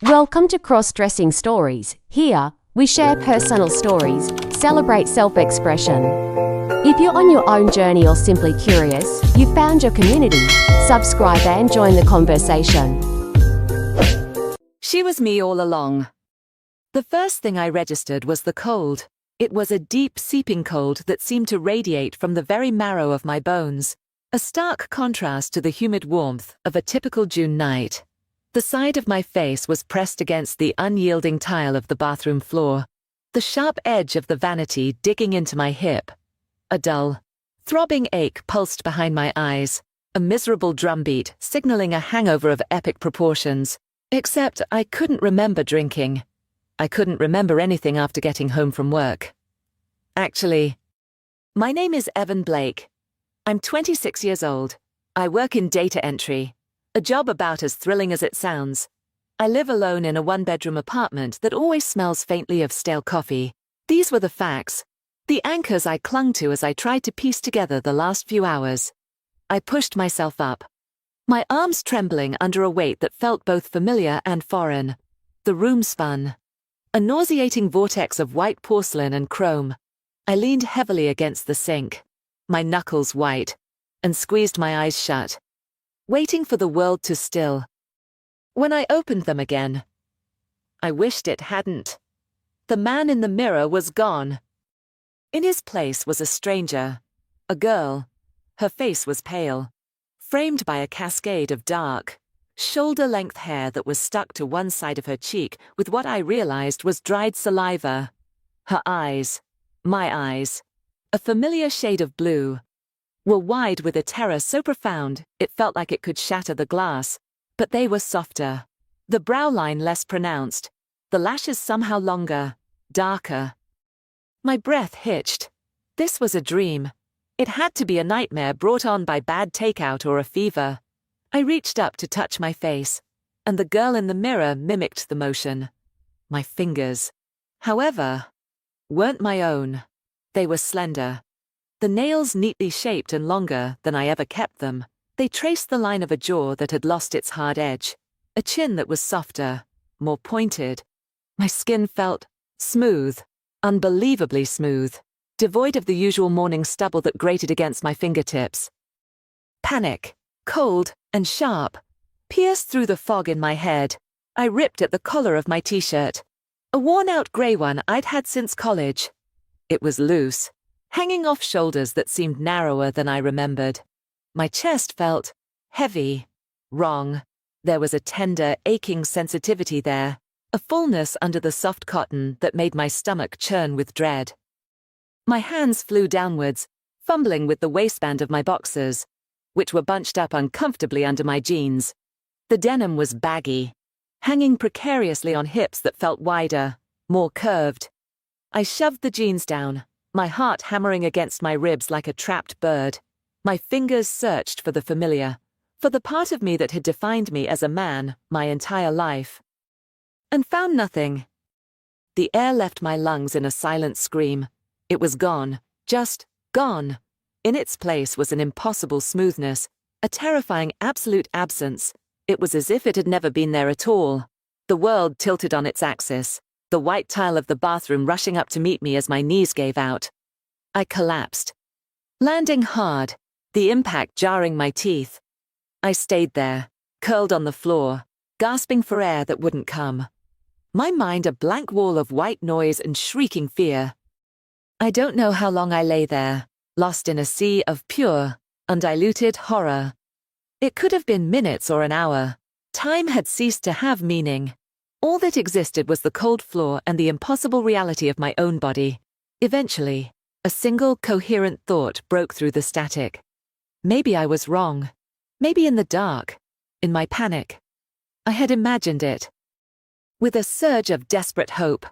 Welcome to Crossdressing Stories. Here, we share personal stories, celebrate self-expression. If you're on your own journey or simply curious, you've found your community. Subscribe and join the conversation. She was me all along. The first thing I registered was the cold. It was a deep, seeping cold that seemed to radiate from the very marrow of my bones, a stark contrast to the humid warmth of a typical June night. The side of my face was pressed against the unyielding tile of the bathroom floor, the sharp edge of the vanity digging into my hip. A dull, throbbing ache pulsed behind my eyes, a miserable drumbeat signaling a hangover of epic proportions. Except I couldn't remember drinking. I couldn't remember anything after getting home from work. Actually, my name is Evan Blake. I'm 26 years old. I work in data entry, a job about as thrilling as it sounds. I live alone in a one-bedroom apartment that always smells faintly of stale coffee. These were the facts, the anchors I clung to as I tried to piece together the last few hours. I pushed myself up, my arms trembling under a weight that felt both familiar and foreign. The room spun, a nauseating vortex of white porcelain and chrome. I leaned heavily against the sink, my knuckles white, and squeezed my eyes shut, waiting for the world to still. When I opened them again, I wished it hadn't. The man in the mirror was gone. In his place was a stranger, a girl. Her face was pale, framed by a cascade of dark, shoulder-length hair that was stuck to one side of her cheek with what I realized was dried saliva. Her eyes, my eyes, a familiar shade of blue, were wide with a terror so profound it felt like it could shatter the glass, but they were softer, the brow line less pronounced, the lashes somehow longer, darker. My breath hitched. This was a dream. It had to be a nightmare brought on by bad takeout or a fever. I reached up to touch my face, and the girl in the mirror mimicked the motion. My fingers, however, weren't my own. They were slender. The nails neatly shaped and longer than I ever kept them. They traced the line of a jaw that had lost its hard edge, a chin that was softer, more pointed. My skin felt smooth, unbelievably smooth, devoid of the usual morning stubble that grated against my fingertips. Panic, cold and sharp, pierced through the fog in my head. I ripped at the collar of my t-shirt, a worn-out grey one I'd had since college. It was loose, hanging off shoulders that seemed narrower than I remembered. My chest felt heavy, wrong. There was a tender, aching sensitivity there, a fullness under the soft cotton that made my stomach churn with dread. My hands flew downwards, fumbling with the waistband of my boxers, which were bunched up uncomfortably under my jeans. The denim was baggy, hanging precariously on hips that felt wider, more curved. I shoved the jeans down, my heart hammering against my ribs like a trapped bird. My fingers searched for the familiar, for the part of me that had defined me as a man my entire life. And found nothing. The air left my lungs in a silent scream. It was gone, just gone. In its place was an impossible smoothness, a terrifying absolute absence. It was as if it had never been there at all. The world tilted on its axis, the white tile of the bathroom rushing up to meet me as my knees gave out. I collapsed, landing hard, the impact jarring my teeth. I stayed there, curled on the floor, gasping for air that wouldn't come. My mind a blank wall of white noise and shrieking fear. I don't know how long I lay there, lost in a sea of pure, undiluted horror. It could have been minutes or an hour. Time had ceased to have meaning. All that existed was the cold floor and the impossible reality of my own body. Eventually, a single coherent thought broke through the static. Maybe I was wrong. Maybe in the dark, in my panic, I had imagined it. With a surge of desperate hope,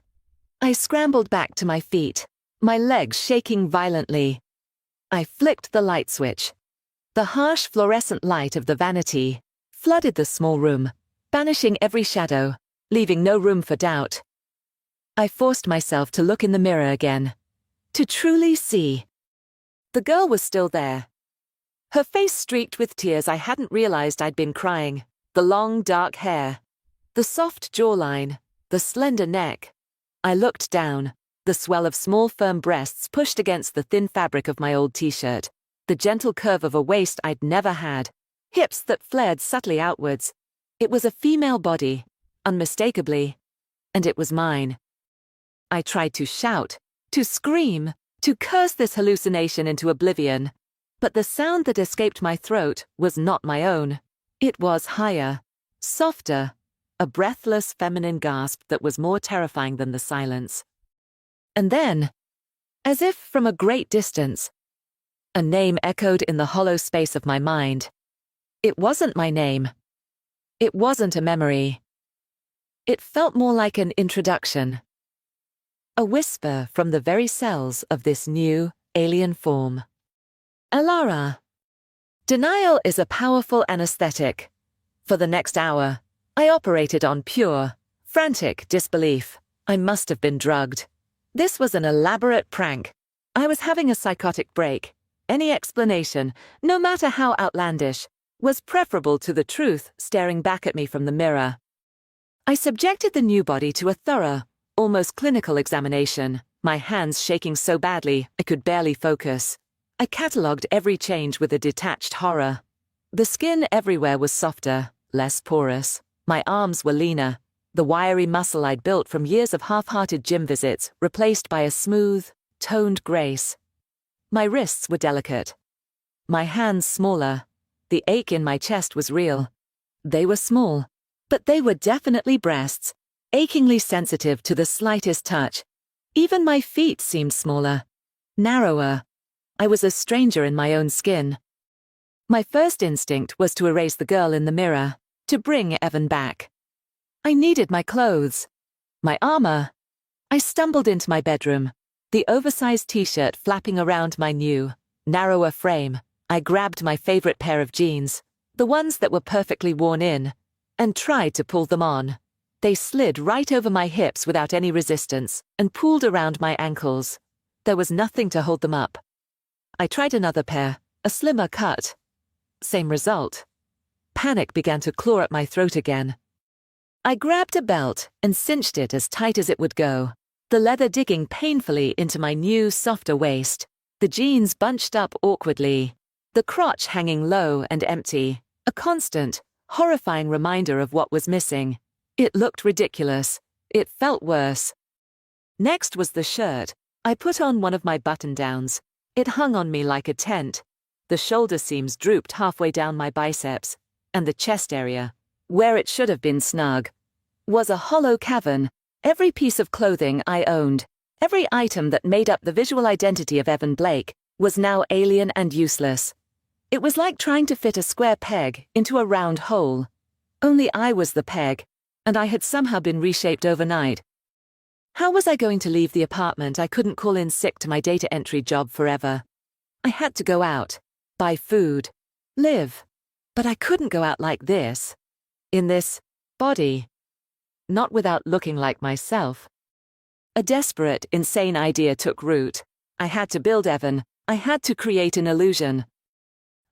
I scrambled back to my feet, my legs shaking violently. I flicked the light switch. The harsh fluorescent light of the vanity flooded the small room, banishing every shadow, leaving no room for doubt. I forced myself to look in the mirror again, to truly see. The girl was still there. Her face streaked with tears I hadn't realized I'd been crying, the long dark hair, The soft jawline, the slender neck. I looked down, the swell of small firm breasts pushed against the thin fabric of my old t-shirt, the gentle curve of a waist I'd never had, hips that flared subtly outwards. It was a female body, unmistakably, and it was mine. I tried to shout, to scream, to curse this hallucination into oblivion, but the sound that escaped my throat was not my own. It was higher, softer, a breathless feminine gasp that was more terrifying than the silence. And then, as if from a great distance, a name echoed in the hollow space of my mind. It wasn't my name. It wasn't a memory. It felt more like an introduction. A whisper from the very cells of this new, alien form. Alara. Denial is a powerful anesthetic. For the next hour, I operated on pure, frantic disbelief. I must have been drugged. This was an elaborate prank. I was having a psychotic break. Any explanation, no matter how outlandish, was preferable to the truth staring back at me from the mirror. I subjected the new body to a thorough, almost clinical examination, my hands shaking so badly I could barely focus. I catalogued every change with a detached horror. The skin everywhere was softer, less porous. My arms were leaner, the wiry muscle I'd built from years of half-hearted gym visits replaced by a smooth, toned grace. My wrists were delicate. My hands smaller. The ache in my chest was real. They were small, but they were definitely breasts, achingly sensitive to the slightest touch. Even my feet seemed smaller, narrower. I was a stranger in my own skin. My first instinct was to erase the girl in the mirror, to bring Evan back. I needed my clothes, my armor. I stumbled into my bedroom, the oversized t-shirt flapping around my new, narrower frame. I grabbed my favorite pair of jeans, the ones that were perfectly worn in, and tried to pull them on. They slid right over my hips without any resistance and pooled around my ankles. There was nothing to hold them up. I tried another pair, a slimmer cut. Same result. Panic began to claw at my throat again. I grabbed a belt and cinched it as tight as it would go, the leather digging painfully into my new, softer waist, the jeans bunched up awkwardly, the crotch hanging low and empty, a constant, horrifying reminder of what was missing. It looked ridiculous. It felt worse. Next was the shirt. I put on one of my button-downs. It hung on me like a tent. The shoulder seams drooped halfway down my biceps, and the chest area, where it should have been snug, was a hollow cavern. Every piece of clothing I owned, every item that made up the visual identity of Evan Blake, was now alien and useless. It was like trying to fit a square peg into a round hole. Only I was the peg, and I had somehow been reshaped overnight. How was I going to leave the apartment? I couldn't call in sick to my data entry job forever. I had to go out, buy food, live. But I couldn't go out like this. In this body. Not without looking like myself. A desperate, insane idea took root. I had to build Evan. I had to create an illusion.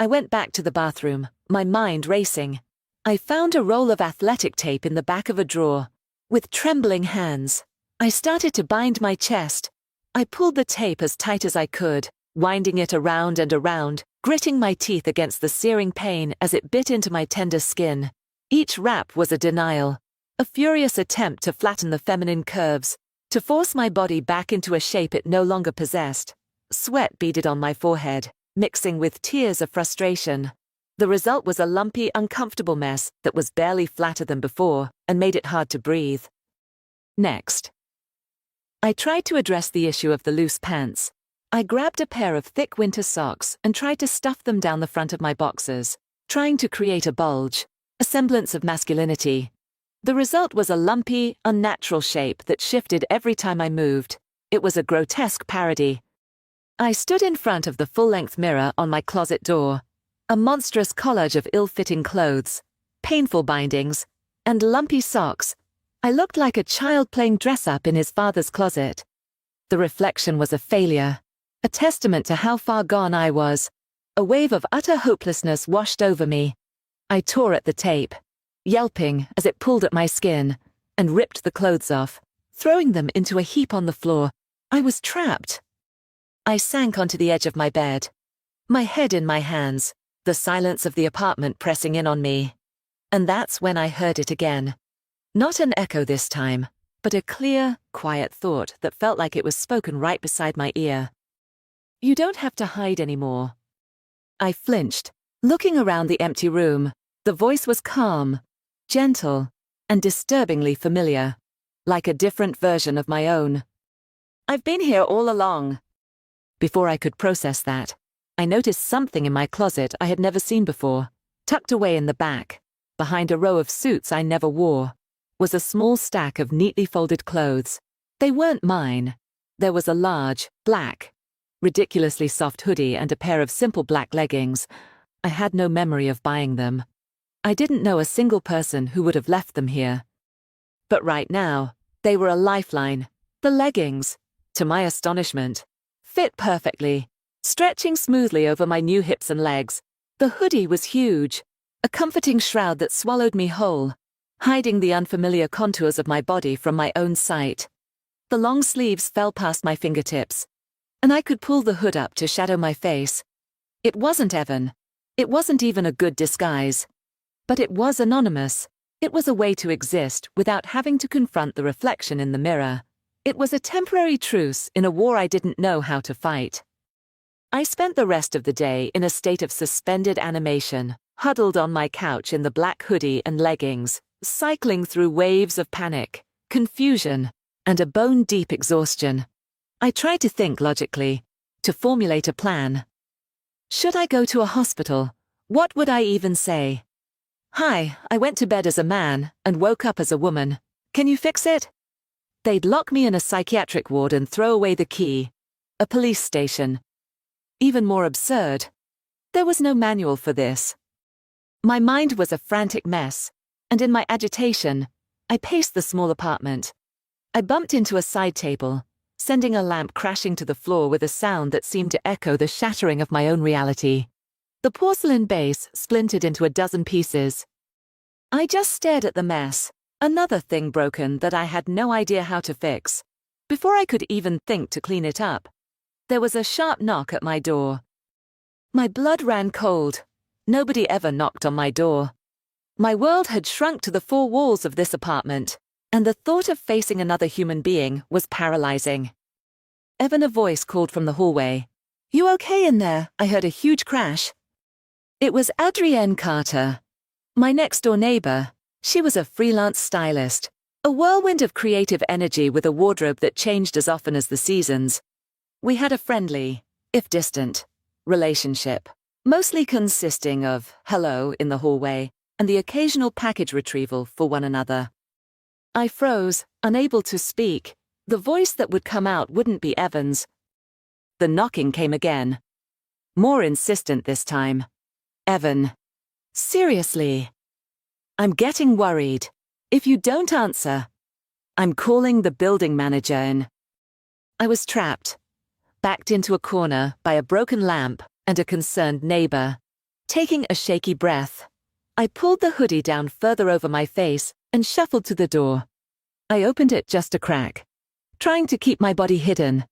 I went back to the bathroom, my mind racing. I found a roll of athletic tape in the back of a drawer. With trembling hands, I started to bind my chest. I pulled the tape as tight as I could, winding it around and around, gritting my teeth against the searing pain as it bit into my tender skin. Each wrap was a denial, a furious attempt to flatten the feminine curves, to force my body back into a shape it no longer possessed. Sweat beaded on my forehead, mixing with tears of frustration. The result was a lumpy, uncomfortable mess that was barely flatter than before and made it hard to breathe. Next, I tried to address the issue of the loose pants. I grabbed a pair of thick winter socks and tried to stuff them down the front of my boxers, trying to create a bulge, a semblance of masculinity. The result was a lumpy, unnatural shape that shifted every time I moved. It was a grotesque parody. I stood in front of the full-length mirror on my closet door, a monstrous collage of ill-fitting clothes, painful bindings, and lumpy socks. I looked like a child playing dress-up in his father's closet. The reflection was a failure, a testament to how far gone I was. A wave of utter hopelessness washed over me. I tore at the tape. yelping as it pulled at my skin and ripped the clothes off, throwing them into a heap on the floor. I was trapped. I sank onto the edge of my bed, my head in my hands, the silence of the apartment pressing in on me. And that's when I heard it again. Not an echo this time, but a clear, quiet thought that felt like it was spoken right beside my ear. You don't have to hide anymore. I flinched, looking around the empty room. The voice was calm, gentle, and disturbingly familiar, like a different version of my own. I've been here all along. Before I could process that, I noticed something in my closet I had never seen before. Tucked away in the back, behind a row of suits I never wore, was a small stack of neatly folded clothes. They weren't mine. There was a large, black, ridiculously soft hoodie and a pair of simple black leggings. I had no memory of buying them. I didn't know a single person who would have left them here. But right now, they were a lifeline. The leggings, to my astonishment, fit perfectly, stretching smoothly over my new hips and legs. The hoodie was huge, a comforting shroud that swallowed me whole, hiding the unfamiliar contours of my body from my own sight. The long sleeves fell past my fingertips, and I could pull the hood up to shadow my face. It wasn't Evan. It wasn't even a good disguise. But it was anonymous. It was a way to exist without having to confront the reflection in the mirror. It was a temporary truce in a war I didn't know how to fight. I spent the rest of the day in a state of suspended animation, huddled on my couch in the black hoodie and leggings, cycling through waves of panic, confusion, and a bone-deep exhaustion. I tried to think logically, to formulate a plan. Should I go to a hospital? What would I even say? Hi, I went to bed as a man and woke up as a woman. Can you fix it? They'd lock me in a psychiatric ward and throw away the key. A police station. Even more absurd. There was no manual for this. My mind was a frantic mess, and in my agitation, I paced the small apartment. I bumped into a side table, sending a lamp crashing to the floor with a sound that seemed to echo the shattering of my own reality. The porcelain base splintered into a dozen pieces. I just stared at the mess, another thing broken that I had no idea how to fix. Before I could even think to clean it up, there was a sharp knock at my door. My blood ran cold. Nobody ever knocked on my door. My world had shrunk to the four walls of this apartment, and the thought of facing another human being was paralyzing. Evan, a voice called from the hallway. You okay in there? I heard a huge crash. It was Adrienne Carter, my next-door neighbor. She was a freelance stylist, a whirlwind of creative energy with a wardrobe that changed as often as the seasons. We had a friendly, if distant, relationship, mostly consisting of hello in the hallway and the occasional package retrieval for one another. I froze, unable to speak. The voice that would come out wouldn't be Evan's. The knocking came again. More insistent this time. Evan. Seriously. I'm getting worried. If you don't answer, I'm calling the building manager in. I was trapped, backed into a corner by a broken lamp and a concerned neighbor. Taking a shaky breath, I pulled the hoodie down further over my face and shuffled to the door. I opened it just a crack, trying to keep my body hidden.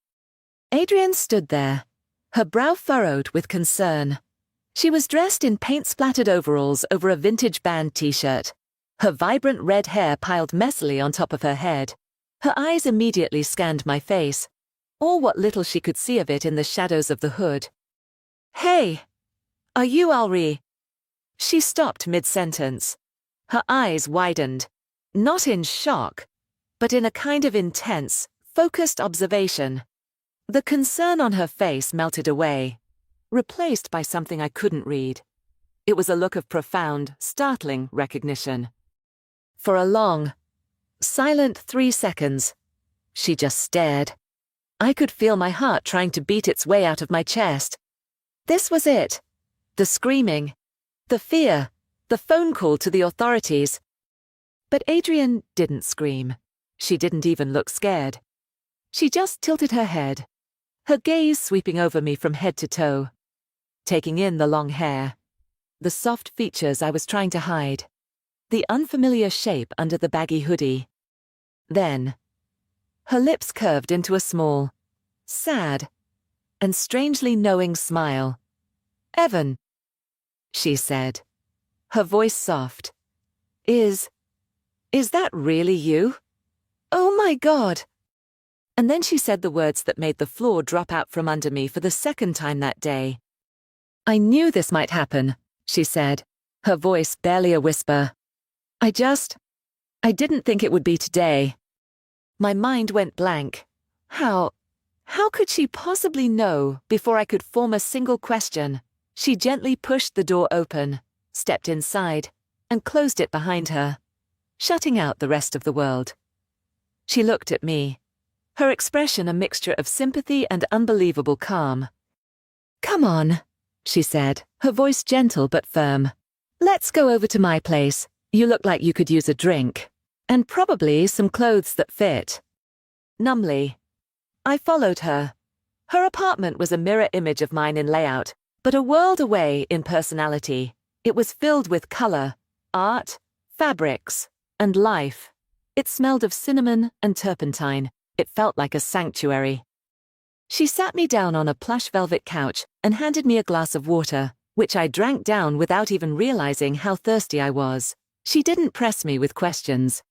Adrienne stood there, her brow furrowed with concern. She was dressed in paint-splattered overalls over a vintage band t-shirt, her vibrant red hair piled messily on top of her head. Her eyes immediately scanned my face, or what little she could see of it in the shadows of the hood. Hey, are you Alri? She stopped mid-sentence. Her eyes widened, not in shock, but in a kind of intense, focused observation. The concern on her face melted away, replaced by something I couldn't read. It was a look of profound, startling recognition. For a long, silent 3 seconds, she just stared. I could feel my heart trying to beat its way out of my chest. This was it. The screaming, the fear, the phone call to the authorities. But Adrienne didn't scream. She didn't even look scared. She just tilted her head, her gaze sweeping over me from head to toe, taking in the long hair, the soft features I was trying to hide, the unfamiliar shape under the baggy hoodie. Then, her lips curved into a small, sad, and strangely knowing smile. "Evan," she said, her voice soft. Is that really you? Oh my God!" And then she said the words that made the floor drop out from under me for the second time that day. "I knew this might happen," she said, her voice barely a whisper. I didn't think it would be today." My mind went blank. How could she possibly know before I could form a single question? She gently pushed the door open, stepped inside, and closed it behind her, shutting out the rest of the world. She looked at me, her expression a mixture of sympathy and unbelievable calm. "Come on," she said, her voice gentle but firm. "Let's go over to my place. You look like you could use a drink. And probably some clothes that fit." Numbly, I followed her. Her apartment was a mirror image of mine in layout, but a world away in personality. It was filled with color, art, fabrics, and life. It smelled of cinnamon and turpentine. It felt like a sanctuary. She sat me down on a plush velvet couch and handed me a glass of water, which I drank down without even realizing how thirsty I was. She didn't press me with questions.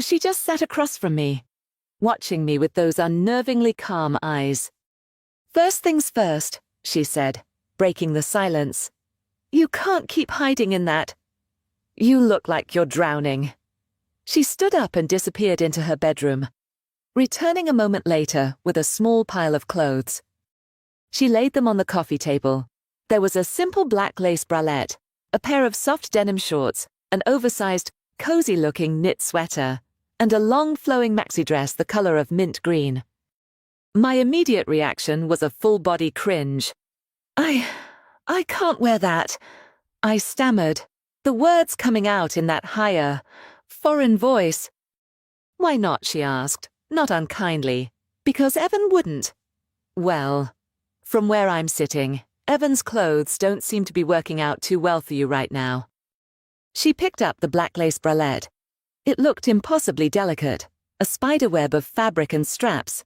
She just sat across from me, watching me with those unnervingly calm eyes. "First things first," she said, breaking the silence. "You can't keep hiding in that. You look like you're drowning." She stood up and disappeared into her bedroom, returning a moment later with a small pile of clothes. She laid them on the coffee table. There was a simple black lace bralette, a pair of soft denim shorts, an oversized, cozy-looking knit sweater, and a long flowing maxi dress the color of mint green. My immediate reaction was a full-body cringe. I can't wear that," I stammered, the words coming out in that higher, foreign voice. "Why not?" she asked, not unkindly. "Because Evan wouldn't." "Well, from where I'm sitting, Evan's clothes don't seem to be working out too well for you right now." She picked up the black lace bralette. It looked impossibly delicate, a spiderweb of fabric and straps.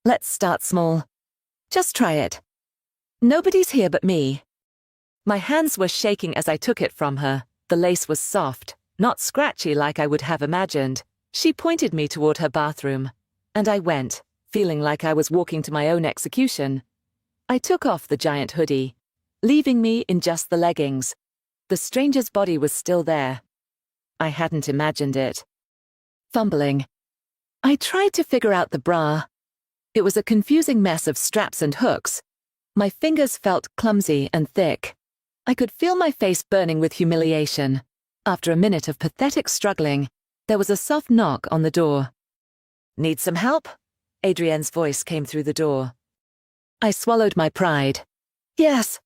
"Let's start small. Just try it. Nobody's here but me." My hands were shaking as I took it from her. The lace was soft, not scratchy like I would have imagined. She pointed me toward her bathroom, and I went, feeling like I was walking to my own execution. I took off the giant hoodie, leaving me in just the leggings. The stranger's body was still there. I hadn't imagined it. Fumbling, I tried to figure out the bra. It was a confusing mess of straps and hooks. My fingers felt clumsy and thick. I could feel my face burning with humiliation. After a minute of pathetic struggling, there was a soft knock on the door. "Need some help?" Adrienne's voice came through the door. I swallowed my pride. "Yes,"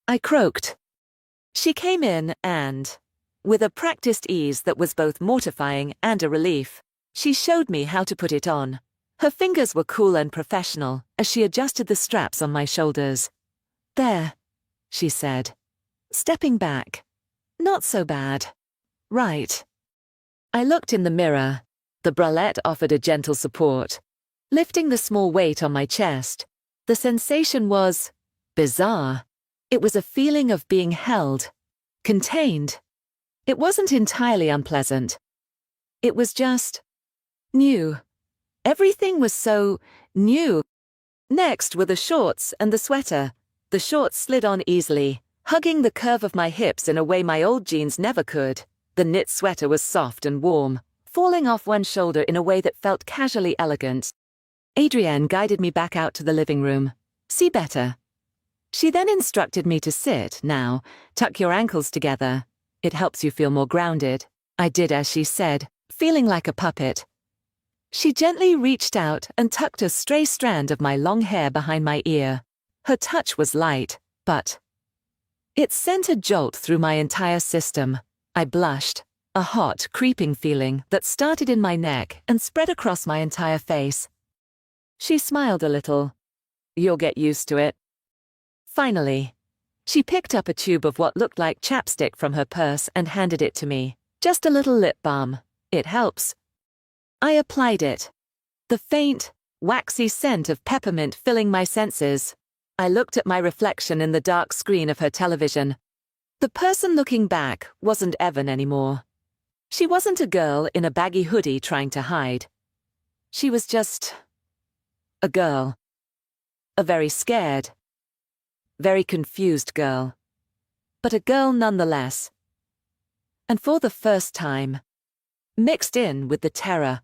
I croaked. She came in and, with a practiced ease that was both mortifying and a relief, she showed me how to put it on. Her fingers were cool and professional as she adjusted the straps on my shoulders. "There," she said, stepping back. "Not so bad. Right." I looked in the mirror. The bralette offered a gentle support, lifting the small weight on my chest. The sensation was bizarre. It was a feeling of being held, contained. It wasn't entirely unpleasant. It was just new. Everything was so new. Next were the shorts and the sweater. The shorts slid on easily, hugging the curve of my hips in a way my old jeans never could. The knit sweater was soft and warm, falling off one shoulder in a way that felt casually elegant. Adrienne guided me back out to the living room. "See better." She then instructed me to sit. "Now, tuck your ankles together. It helps you feel more grounded." I did as she said, feeling like a puppet. She gently reached out and tucked a stray strand of my long hair behind my ear. Her touch was light, but it sent a jolt through my entire system. I blushed, a hot, creeping feeling that started in my neck and spread across my entire face. She smiled a little. "You'll get used to it." Finally, she picked up a tube of what looked like chapstick from her purse and handed it to me. Just a little lip balm. It helps. I applied it. The faint, waxy scent of peppermint filling my senses. I looked at my reflection in the dark screen of her television. The person looking back wasn't Evan anymore. She wasn't a girl in a baggy hoodie trying to hide. She was just a girl. A very scared, very confused girl. But a girl nonetheless. And for the first time, mixed in with the terror,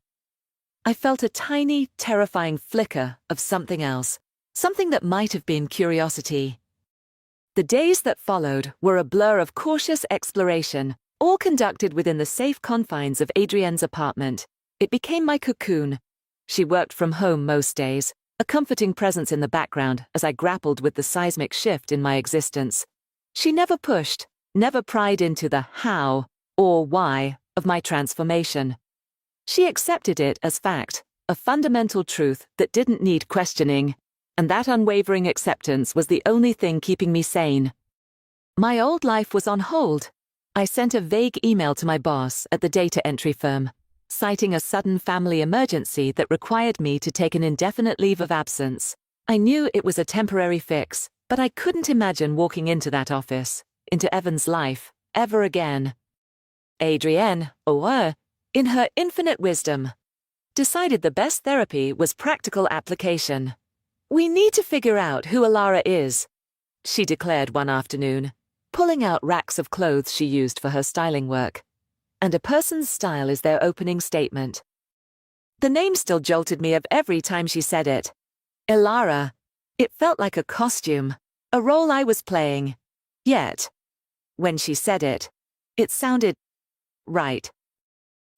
I felt a tiny, terrifying flicker of something else, something that might have been curiosity. The days that followed were a blur of cautious exploration, all conducted within the safe confines of Adrienne's apartment. It became my cocoon. She worked from home most days, a comforting presence in the background as I grappled with the seismic shift in my existence. She never pushed, never pried into the how or why of my transformation. She accepted it as fact, a fundamental truth that didn't need questioning, and that unwavering acceptance was the only thing keeping me sane. My old life was on hold. I sent a vague email to my boss at the data entry firm, citing a sudden family emergency that required me to take an indefinite leave of absence. I knew it was a temporary fix, but I couldn't imagine walking into that office, into Evan's life, ever again. Adrienne, in her infinite wisdom, decided the best therapy was practical application. "We need to figure out who Alara is," she declared one afternoon, pulling out racks of clothes she used for her styling work. And a person's style is their opening statement. The name still jolted me of every time she said it. Alara. It felt like a costume, a role I was playing. Yet, when she said it, it sounded right.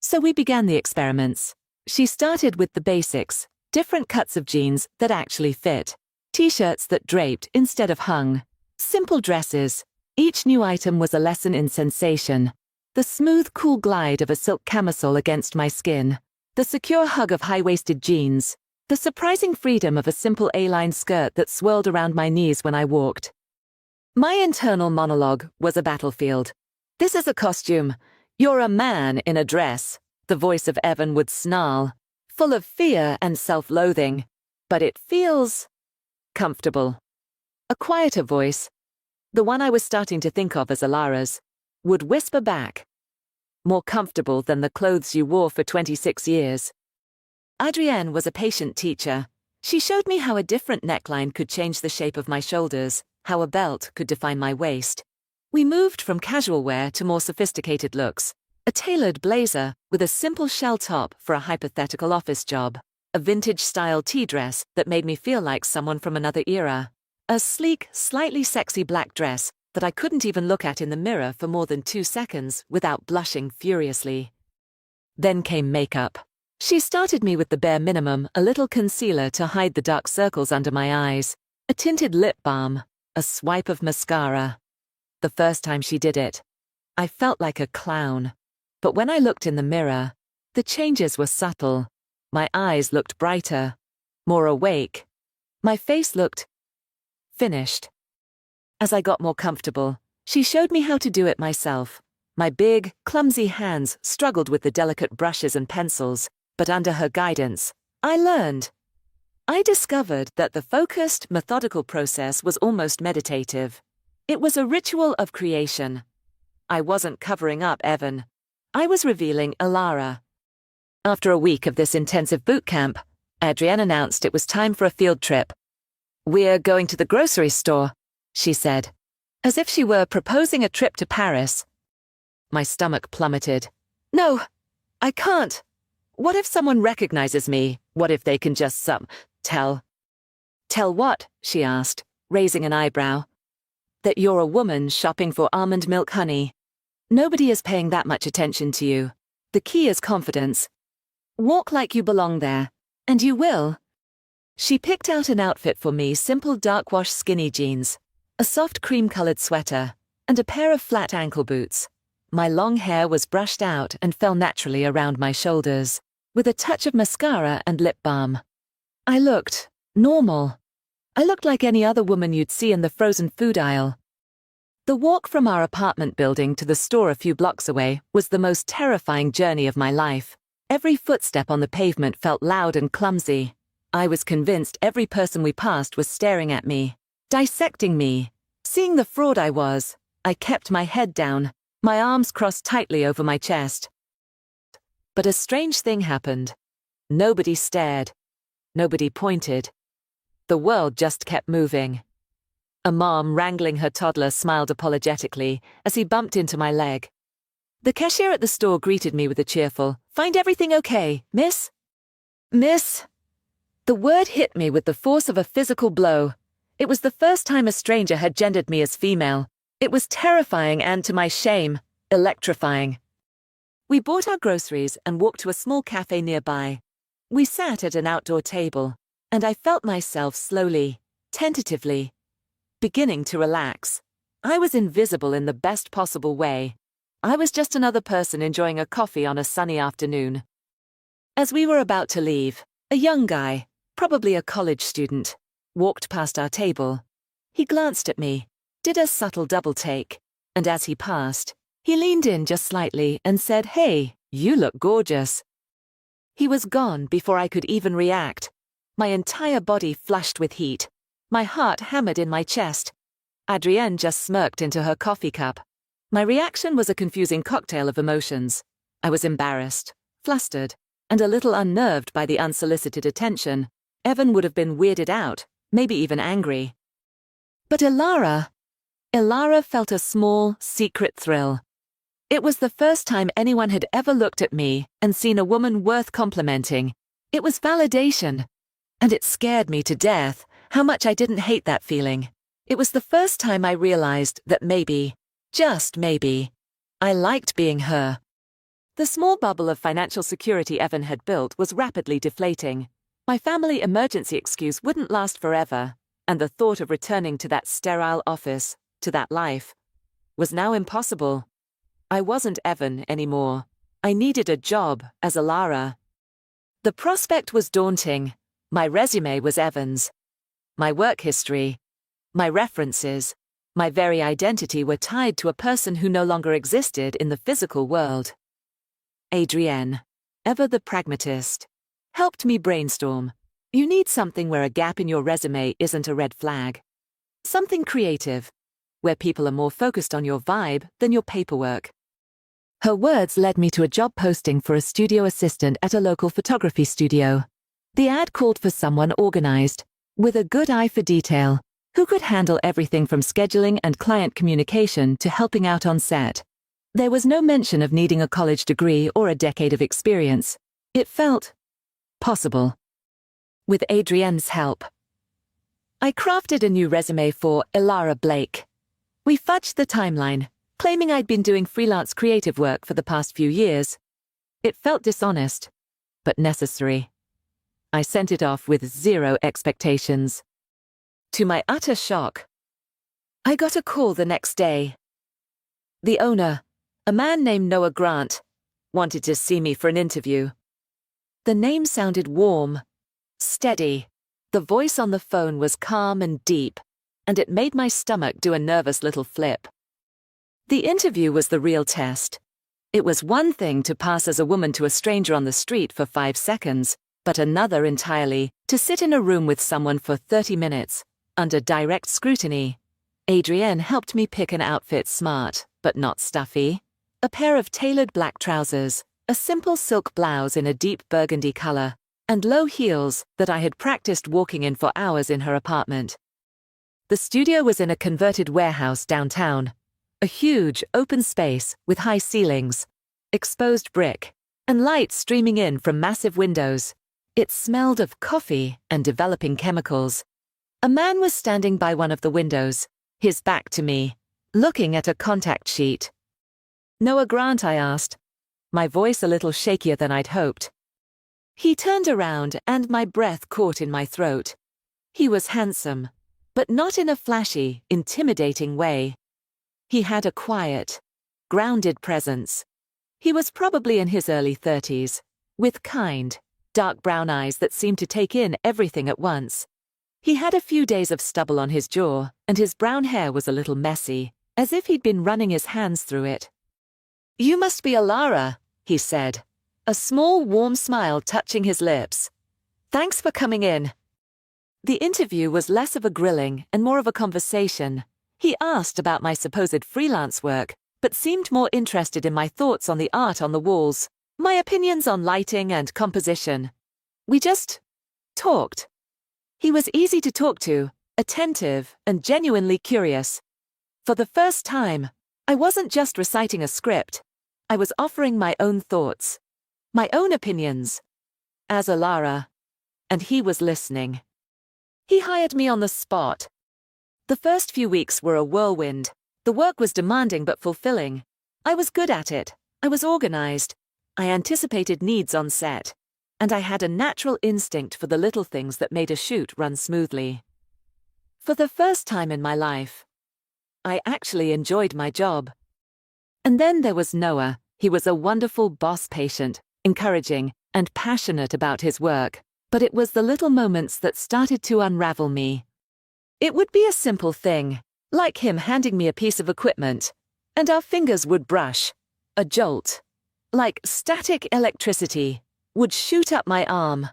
So we began the experiments. She started with the basics, different cuts of jeans that actually fit, t-shirts that draped instead of hung, simple dresses. Each new item was a lesson in sensation. The smooth, cool glide of a silk camisole against my skin, the secure hug of high-waisted jeans, the surprising freedom of a simple A-line skirt that swirled around my knees when I walked. My internal monologue was a battlefield. "This is a costume. You're a man in a dress," the voice of Evan would snarl, full of fear and self-loathing. "But it feels comfortable." A quieter voice, the one I was starting to think of as Alara's, would whisper back, "More comfortable than the clothes you wore for 26 years. Adrienne was a patient teacher. She showed me how a different neckline could change the shape of my shoulders, how a belt could define my waist. We moved from casual wear to more sophisticated looks. A tailored blazer with a simple shell top for a hypothetical office job. A vintage-style tea dress that made me feel like someone from another era. A sleek, slightly sexy black dress that I couldn't even look at in the mirror for more than 2 seconds without blushing furiously. Then came makeup. She started me with the bare minimum, a little concealer to hide the dark circles under my eyes, a tinted lip balm, a swipe of mascara. The first time she did it, I felt like a clown. But when I looked in the mirror, the changes were subtle. My eyes looked brighter, more awake. My face looked finished. As I got more comfortable, she showed me how to do it myself. My big, clumsy hands struggled with the delicate brushes and pencils, but under her guidance, I learned. I discovered that the focused, methodical process was almost meditative. It was a ritual of creation. I wasn't covering up Evan. I was revealing Alara. After a week of this intensive boot camp, Adrienne announced it was time for a field trip. "We're going to the grocery store," she said, as if she were proposing a trip to Paris. My stomach plummeted. "No, I can't. What if someone recognizes me? What if they can just tell?" "Tell what?" she asked, raising an eyebrow. "That you're a woman shopping for almond milk honey. Nobody is paying that much attention to you. The key is confidence. Walk like you belong there, and you will." She picked out an outfit for me, simple dark wash skinny jeans, a soft cream-colored sweater, and a pair of flat ankle boots. My long hair was brushed out and fell naturally around my shoulders, with a touch of mascara and lip balm. I looked normal. I looked like any other woman you'd see in the frozen food aisle. The walk from our apartment building to the store a few blocks away was the most terrifying journey of my life. Every footstep on the pavement felt loud and clumsy. I was convinced every person we passed was staring at me, dissecting me. Seeing the fraud I was, I kept my head down, my arms crossed tightly over my chest. But a strange thing happened. Nobody stared. Nobody pointed. The world just kept moving. A mom wrangling her toddler smiled apologetically as he bumped into my leg. The cashier at the store greeted me with a cheerful, "Find everything okay, miss?" Miss? The word hit me with the force of a physical blow. It was the first time a stranger had gendered me as female. It was terrifying and, to my shame, electrifying. We bought our groceries and walked to a small cafe nearby. We sat at an outdoor table, and I felt myself slowly, tentatively, beginning to relax. I was invisible in the best possible way. I was just another person enjoying a coffee on a sunny afternoon. As we were about to leave, a young guy, probably a college student, walked past our table. He glanced at me, did a subtle double take, and as he passed, he leaned in just slightly and said, "Hey, you look gorgeous." He was gone before I could even react. My entire body flushed with heat. My heart hammered in my chest. Adrienne just smirked into her coffee cup. My reaction was a confusing cocktail of emotions. I was embarrassed, flustered, and a little unnerved by the unsolicited attention. Evan would have been weirded out, maybe even angry. But Ilara felt a small, secret thrill. It was the first time anyone had ever looked at me and seen a woman worth complimenting. It was validation. And it scared me to death how much I didn't hate that feeling. It was the first time I realized that maybe, just maybe, I liked being her. The small bubble of financial security Evan had built was rapidly deflating. My family emergency excuse wouldn't last forever, and the thought of returning to that sterile office, to that life, was now impossible. I wasn't Evan anymore. I needed a job as Ilara. The prospect was daunting. My resume was Evan's. My work history, my references, my very identity were tied to a person who no longer existed in the physical world. Adrienne, ever the pragmatist, helped me brainstorm. You need something where a gap in your resume isn't a red flag. Something creative, where people are more focused on your vibe than your paperwork. Her words led me to a job posting for a studio assistant at a local photography studio. The ad called for someone organized, with a good eye for detail, who could handle everything from scheduling and client communication to helping out on set. There was no mention of needing a college degree or a decade of experience. It felt possible. With Adrienne's help, I crafted a new resume for Ilara Blake. We fudged the timeline, claiming I'd been doing freelance creative work for the past few years. It felt dishonest, but necessary. I sent it off with zero expectations. To my utter shock, I got a call the next day. The owner, a man named Noah Grant, wanted to see me for an interview. The name sounded warm, steady. The voice on the phone was calm and deep, and it made my stomach do a nervous little flip. The interview was the real test. It was one thing to pass as a woman to a stranger on the street for 5 seconds, but another entirely to sit in a room with someone for 30 minutes, under direct scrutiny. Adrienne helped me pick an outfit smart, but not stuffy. A pair of tailored black trousers, a simple silk blouse in a deep burgundy color, and low heels that I had practiced walking in for hours in her apartment. The studio was in a converted warehouse downtown, a huge, open space with high ceilings, exposed brick, and light streaming in from massive windows. It smelled of coffee and developing chemicals. A man was standing by one of the windows, his back to me, looking at a contact sheet. "Noah Grant?" I asked, my voice a little shakier than I'd hoped. He turned around and my breath caught in my throat. He was handsome, but not in a flashy, intimidating way. He had a quiet, grounded presence. He was probably in his early 30s, with kind, dark brown eyes that seemed to take in everything at once. He had a few days of stubble on his jaw, and his brown hair was a little messy, as if he'd been running his hands through it. "You must be Alara," he said, a small, warm smile touching his lips. "Thanks for coming in." The interview was less of a grilling and more of a conversation. He asked about my supposed freelance work, but seemed more interested in my thoughts on the art on the walls, my opinions on lighting and composition. We just talked. He was easy to talk to, attentive, and genuinely curious. For the first time, I wasn't just reciting a script. I was offering my own thoughts, my own opinions, as Alara, and he was listening. He hired me on the spot. The first few weeks were a whirlwind. The work was demanding but fulfilling. I was good at it. I was organized. I anticipated needs on set. And I had a natural instinct for the little things that made a shoot run smoothly. For the first time in my life, I actually enjoyed my job. And then there was Noah. He was a wonderful boss, patient, encouraging, and passionate about his work. But it was the little moments that started to unravel me. It would be a simple thing, like him handing me a piece of equipment, and our fingers would brush. A jolt, like static electricity, would shoot up my arm.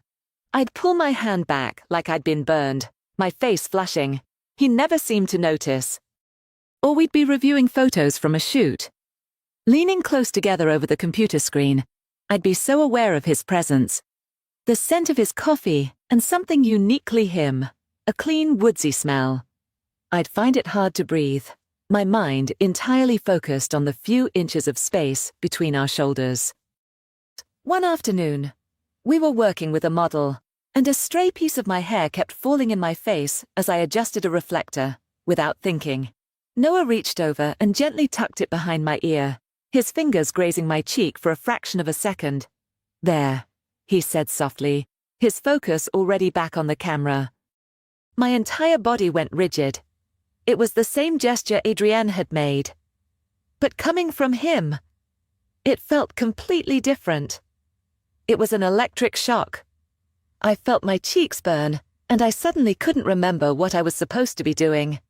I'd pull my hand back like I'd been burned, my face flushing. He never seemed to notice. Or we'd be reviewing photos from a shoot. Leaning close together over the computer screen, I'd be so aware of his presence. The scent of his coffee and something uniquely him, a clean, woodsy smell. I'd find it hard to breathe, my mind entirely focused on the few inches of space between our shoulders. One afternoon, we were working with a model, and a stray piece of my hair kept falling in my face as I adjusted a reflector, without thinking. Noah reached over and gently tucked it behind my ear, his fingers grazing my cheek for a fraction of a second. "There," he said softly, his focus already back on the camera. My entire body went rigid. It was the same gesture Adrienne had made. But coming from him, it felt completely different. It was an electric shock. I felt my cheeks burn, and I suddenly couldn't remember what I was supposed to be doing.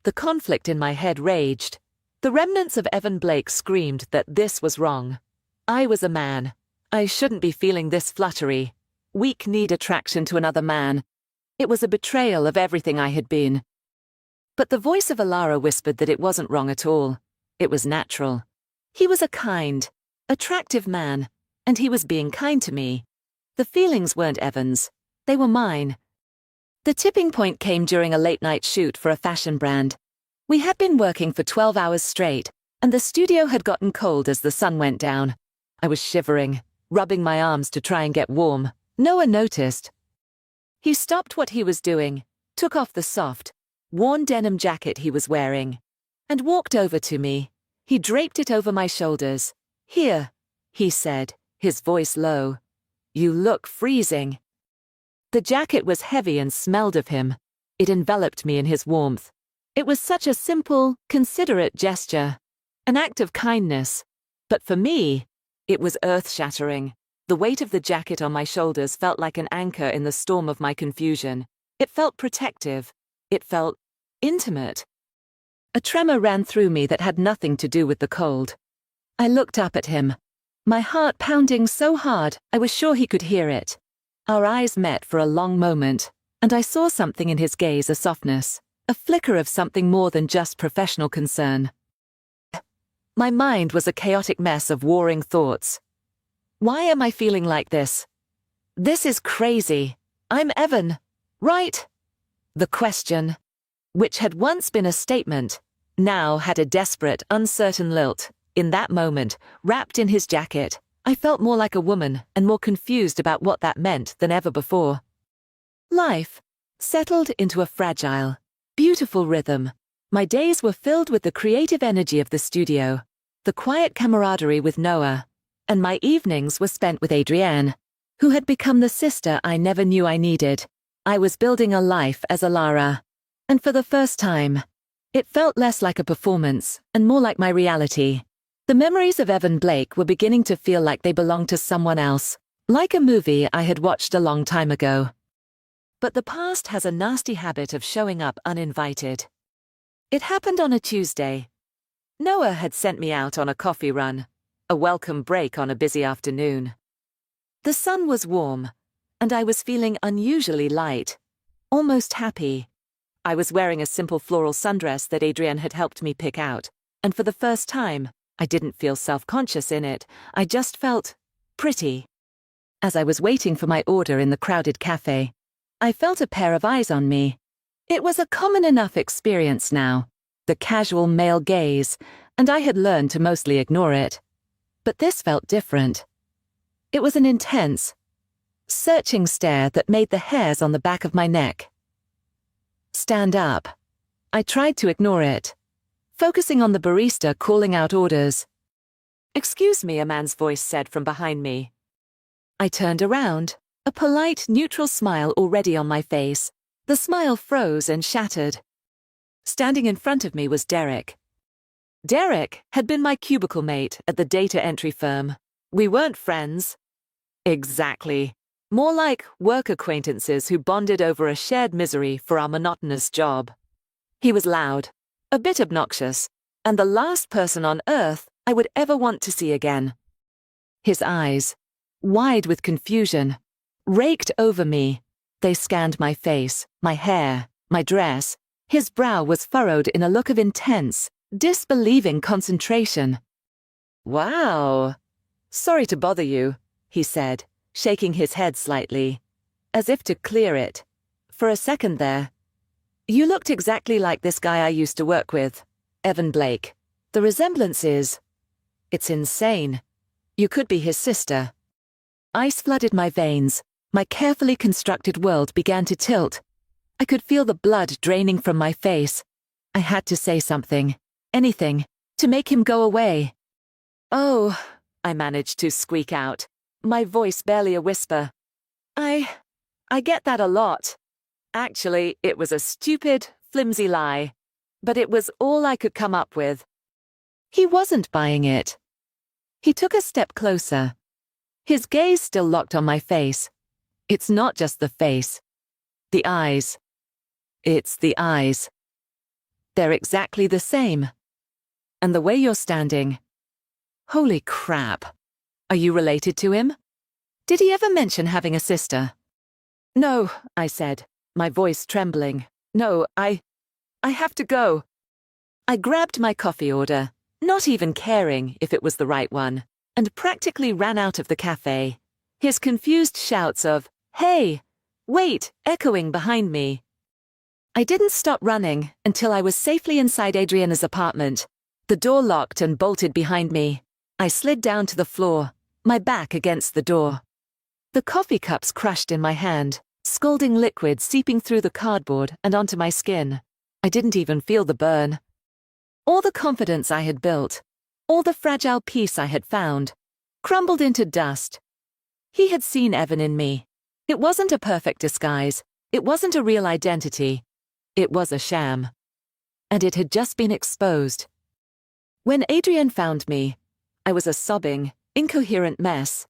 The conflict in my head raged. The remnants of Evan Blake screamed that this was wrong. I was a man. I shouldn't be feeling this fluttery, weak-kneed attraction to another man. It was a betrayal of everything I had been. But the voice of Alara whispered that it wasn't wrong at all. It was natural. He was a kind, attractive man, and he was being kind to me. The feelings weren't Evan's. They were mine. The tipping point came during a late-night shoot for a fashion brand. We had been working for 12 hours straight, and the studio had gotten cold as the sun went down. I was shivering, rubbing my arms to try and get warm. Noah noticed. He stopped what he was doing, took off the soft, worn denim jacket he was wearing, and walked over to me. He draped it over my shoulders. "Here," he said, his voice low. "You look freezing." The jacket was heavy and smelled of him. It enveloped me in his warmth. It was such a simple, considerate gesture, an act of kindness. But for me, it was earth-shattering. The weight of the jacket on my shoulders felt like an anchor in the storm of my confusion. It felt protective. It felt intimate. A tremor ran through me that had nothing to do with the cold. I looked up at him, my heart pounding so hard I was sure he could hear it. Our eyes met for a long moment, and I saw something in his gaze, a softness, a flicker of something more than just professional concern. My mind was a chaotic mess of warring thoughts. Why am I feeling like this? This is crazy. I'm Evan, right? The question, which had once been a statement, now had a desperate, uncertain lilt. In that moment, wrapped in his jacket, I felt more like a woman and more confused about what that meant than ever before. Life settled into a fragile, beautiful rhythm. My days were filled with the creative energy of the studio, the quiet camaraderie with Noah, and my evenings were spent with Adrienne, who had become the sister I never knew I needed. I was building a life as Alara, and for the first time, it felt less like a performance and more like my reality. The memories of Evan Blake were beginning to feel like they belonged to someone else, like a movie I had watched a long time ago. But the past has a nasty habit of showing up uninvited. It happened on a Tuesday, Noah had sent me out on a coffee run, a welcome break on a busy afternoon. The sun was warm, and I was feeling unusually light, almost happy. I was wearing a simple floral sundress that Adrienne had helped me pick out, and for the first time, I didn't feel self-conscious in it. I just felt pretty. As I was waiting for my order in the crowded cafe, I felt a pair of eyes on me. It was a common enough experience now, the casual male gaze, and I had learned to mostly ignore it. But this felt different. It was an intense, searching stare that made the hairs on the back of my neck stand up. I tried to ignore it, focusing on the barista calling out orders. "Excuse me," a man's voice said from behind me. I turned around, a polite, neutral smile already on my face. The smile froze and shattered. Standing in front of me was Derek. Derek had been my cubicle mate at the data entry firm. We weren't friends. Exactly. More like work acquaintances who bonded over a shared misery for our monotonous job. He was loud, a bit obnoxious, and the last person on earth I would ever want to see again. His eyes, wide with confusion, raked over me. They scanned my face, my hair, my dress. His brow was furrowed in a look of intense, disbelieving concentration. "Wow. Sorry to bother you," he said, shaking his head slightly, as if to clear it. For a second there, "You looked exactly like this guy I used to work with, Evan Blake. The resemblance it's insane. You could be his sister." Ice flooded my veins. My carefully constructed world began to tilt. I could feel the blood draining from my face. I had to say something, anything, to make him go away. "Oh," I managed to squeak out, my voice barely a whisper. I get that a lot. Actually, it was a stupid, flimsy lie, but it was all I could come up with." He wasn't buying it. He took a step closer, his gaze still locked on my face. "It's not just the face. The eyes. It's the eyes. They're exactly the same. And the way you're standing. Holy crap. Are you related to him? Did he ever mention having a sister?" "No," I said, my voice trembling. "No, I have to go." I grabbed my coffee order, not even caring if it was the right one, and practically ran out of the cafe, his confused shouts of, "Hey, wait," echoing behind me. I didn't stop running until I was safely inside Adriana's apartment, the door locked and bolted behind me. I slid down to the floor, my back against the door. The coffee cups crushed in my hand, scalding liquid seeping through the cardboard and onto my skin. I didn't even feel the burn. All the confidence I had built, all the fragile peace I had found, crumbled into dust. He had seen Evan in me. It wasn't a perfect disguise. It wasn't a real identity. It was a sham. And it had just been exposed. When Adrienne found me, I was a sobbing, incoherent mess.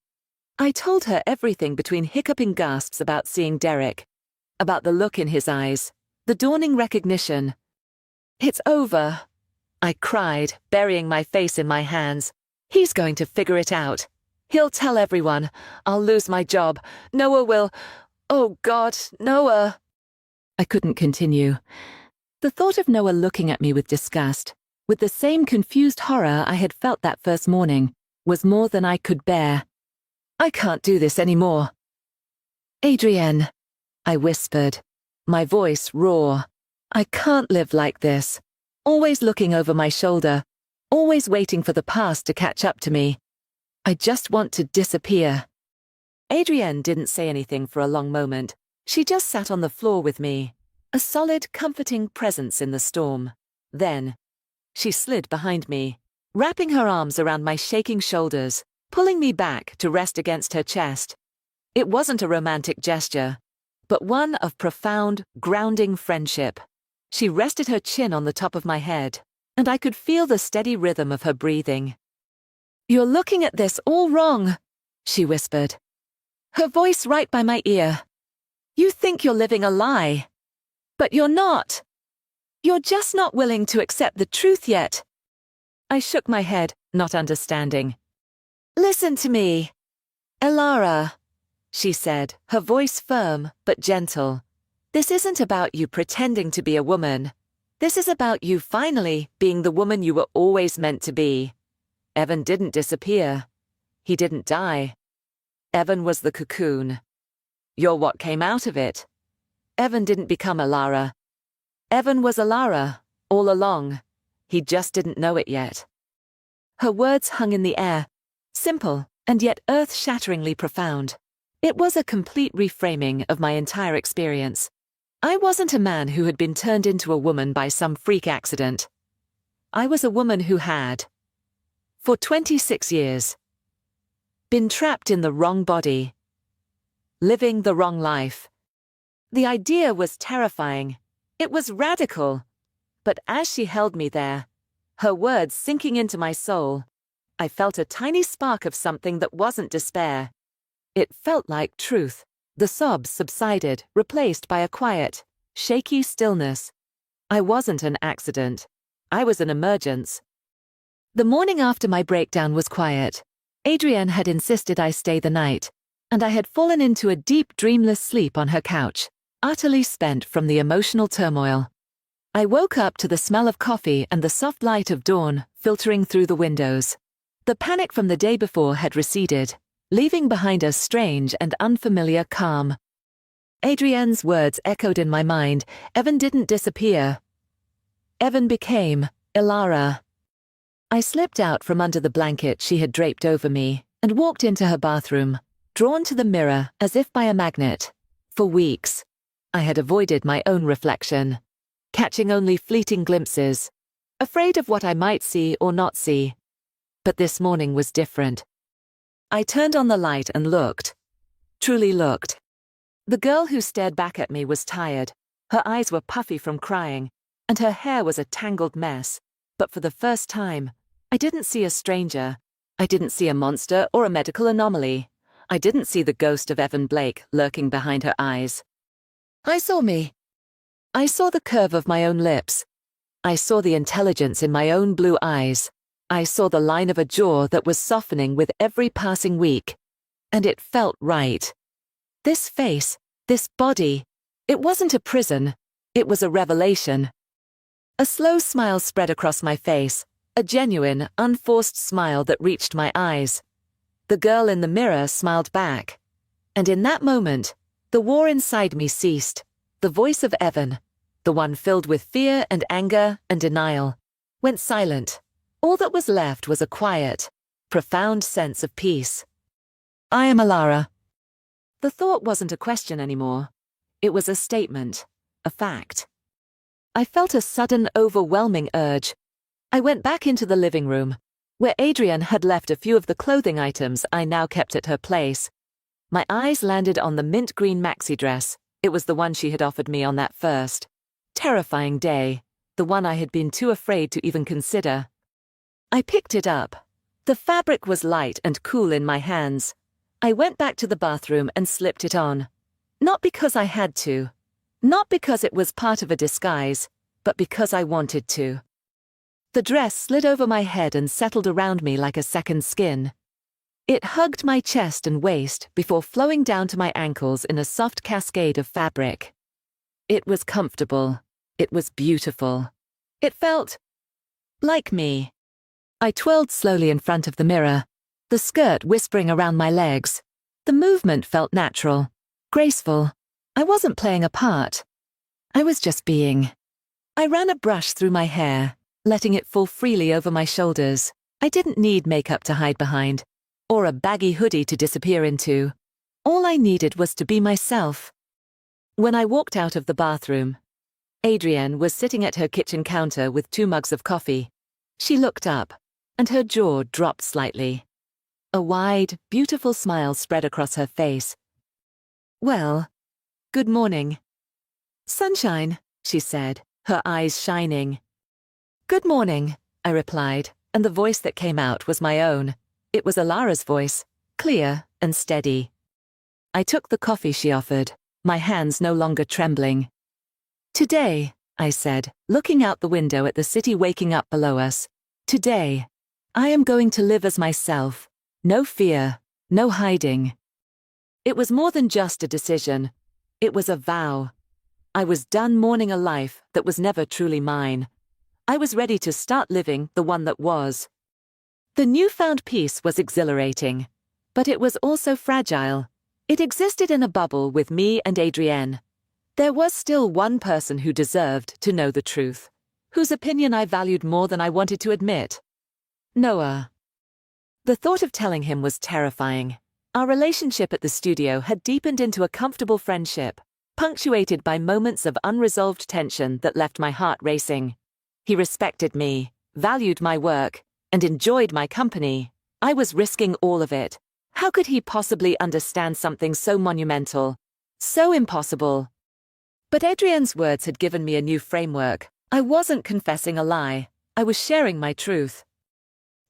I told her everything between hiccuping gasps about seeing Derek, about the look in his eyes, the dawning recognition. "It's over," I cried, burying my face in my hands. "He's going to figure it out. He'll tell everyone. I'll lose my job. Noah will. Oh God, Noah." I couldn't continue. The thought of Noah looking at me with disgust, with the same confused horror I had felt that first morning, was more than I could bear. "I can't do this anymore." "Adrienne," I whispered, my voice raw. "I can't live like this, always looking over my shoulder, always waiting for the past to catch up to me. I just want to disappear." Adrienne didn't say anything for a long moment. She just sat on the floor with me, a solid, comforting presence in the storm. Then, she slid behind me, wrapping her arms around my shaking shoulders, pulling me back to rest against her chest. It wasn't a romantic gesture, but one of profound, grounding friendship. She rested her chin on the top of my head, and I could feel the steady rhythm of her breathing. "You're looking at this all wrong," she whispered, her voice right by my ear. "You think you're living a lie. But you're not. You're just not willing to accept the truth yet." I shook my head, not understanding. Listen to me. Elara, she said, her voice firm but gentle. This isn't about you pretending to be a woman. This is about you finally being the woman you were always meant to be. Evan didn't disappear. He didn't die. Evan was the cocoon. You're what came out of it. Evan didn't become Elara. Evan was Elara, all along. He just didn't know it yet. Her words hung in the air, simple and yet earth-shatteringly profound. It was a complete reframing of my entire experience. I wasn't a man who had been turned into a woman by some freak accident. I was a woman who had, for 26 years, been trapped in the wrong body, living the wrong life. The idea was terrifying. It was radical. But as she held me there, her words sinking into my soul, I felt a tiny spark of something that wasn't despair. It felt like truth. The sobs subsided, replaced by a quiet, shaky stillness. I wasn't an accident. I was an emergence. The morning after my breakdown was quiet. Adrienne had insisted I stay the night, and I had fallen into a deep, dreamless sleep on her couch, utterly spent from the emotional turmoil. I woke up to the smell of coffee and the soft light of dawn filtering through the windows. The panic from the day before had receded, leaving behind a strange and unfamiliar calm. Adrienne's words echoed in my mind. Evan didn't disappear. Evan became Elara. I slipped out from under the blanket she had draped over me and walked into her bathroom, drawn to the mirror as if by a magnet. For weeks, I had avoided my own reflection, catching only fleeting glimpses, afraid of what I might see or not see. But this morning was different. I turned on the light and looked. Truly looked. The girl who stared back at me was tired. Her eyes were puffy from crying, and her hair was a tangled mess. But for the first time, I didn't see a stranger. I didn't see a monster or a medical anomaly. I didn't see the ghost of Evan Blake lurking behind her eyes. I saw me. I saw the curve of my own lips. I saw the intelligence in my own blue eyes. I saw the line of a jaw that was softening with every passing week. And it felt right. This face, this body, it wasn't a prison. It was a revelation. A slow smile spread across my face, a genuine, unforced smile that reached my eyes. The girl in the mirror smiled back. And in that moment, the war inside me ceased. The voice of Evan, the one filled with fear and anger and denial, went silent. All that was left was a quiet, profound sense of peace. I am Elara. The thought wasn't a question anymore. It was a statement, a fact. I felt a sudden, overwhelming urge. I went back into the living room, where Adrienne had left a few of the clothing items I now kept at her place. My eyes landed on the mint green maxi dress. It was the one she had offered me on that first, terrifying day, the one I had been too afraid to even consider. I picked it up. The fabric was light and cool in my hands. I went back to the bathroom and slipped it on. Not because I had to. Not because it was part of a disguise, but because I wanted to. The dress slid over my head and settled around me like a second skin. It hugged my chest and waist before flowing down to my ankles in a soft cascade of fabric. It was comfortable. It was beautiful. It felt like me. I twirled slowly in front of the mirror, the skirt whispering around my legs. The movement felt natural, graceful. I wasn't playing a part. I was just being. I ran a brush through my hair, letting it fall freely over my shoulders. I didn't need makeup to hide behind, or a baggy hoodie to disappear into. All I needed was to be myself. When I walked out of the bathroom, Adrienne was sitting at her kitchen counter with 2 mugs of coffee. She looked up, and her jaw dropped slightly. A wide, beautiful smile spread across her face. Well, good morning. Sunshine, she said, her eyes shining. Good morning, I replied, and the voice that came out was my own. It was Elara's voice, clear and steady. I took the coffee she offered, my hands no longer trembling. Today, I said, looking out the window at the city waking up below us. Today, I am going to live as myself. No fear, no hiding. It was more than just a decision. It was a vow. I was done mourning a life that was never truly mine. I was ready to start living the one that was. The newfound peace was exhilarating, but it was also fragile. It existed in a bubble with me and Adrienne. There was still one person who deserved to know the truth, whose opinion I valued more than I wanted to admit. Noah. The thought of telling him was terrifying. Our relationship at the studio had deepened into a comfortable friendship, punctuated by moments of unresolved tension that left my heart racing. He respected me, valued my work, and enjoyed my company. I was risking all of it. How could he possibly understand something so monumental, so impossible? But Adrienne's words had given me a new framework. I wasn't confessing a lie. I was sharing my truth.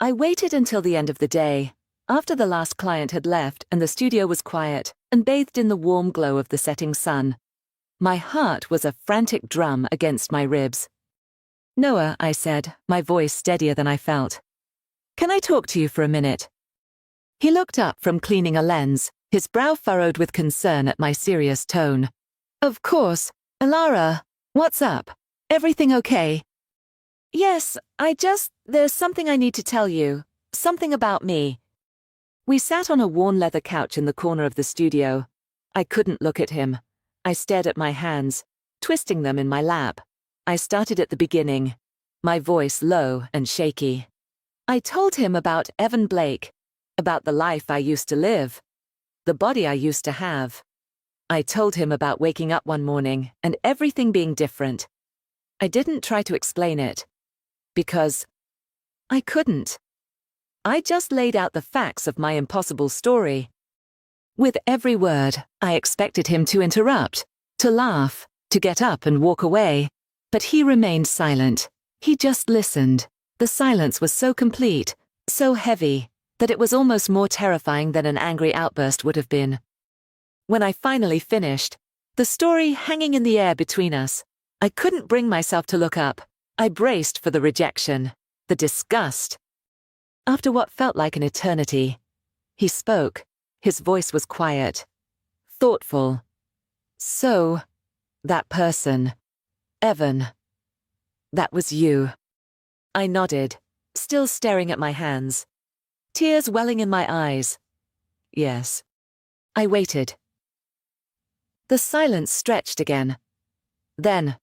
I waited until the end of the day, after the last client had left and the studio was quiet and bathed in the warm glow of the setting sun. My heart was a frantic drum against my ribs. Noah, I said, my voice steadier than I felt. Can I talk to you for a minute? He looked up from cleaning a lens, his brow furrowed with concern at my serious tone. Of course. Alara, what's up? Everything okay? Yes, there's something I need to tell you. Something about me. We sat on a worn leather couch in the corner of the studio. I couldn't look at him. I stared at my hands, twisting them in my lap. I started at the beginning, my voice low and shaky. I told him about Evan Blake, about the life I used to live, the body I used to have. I told him about waking up one morning and everything being different. I didn't try to explain it, because I couldn't. I just laid out the facts of my impossible story. With every word, I expected him to interrupt, to laugh, to get up and walk away. But he remained silent. He just listened. The silence was so complete, so heavy, that it was almost more terrifying than an angry outburst would have been. When I finally finished, the story hanging in the air between us, I couldn't bring myself to look up. I braced for the rejection, the disgust. After what felt like an eternity, he spoke. His voice was quiet, thoughtful. So, that person, Evan, that was you. I nodded, still staring at my hands, tears welling in my eyes. Yes. I waited. The silence stretched again. Then,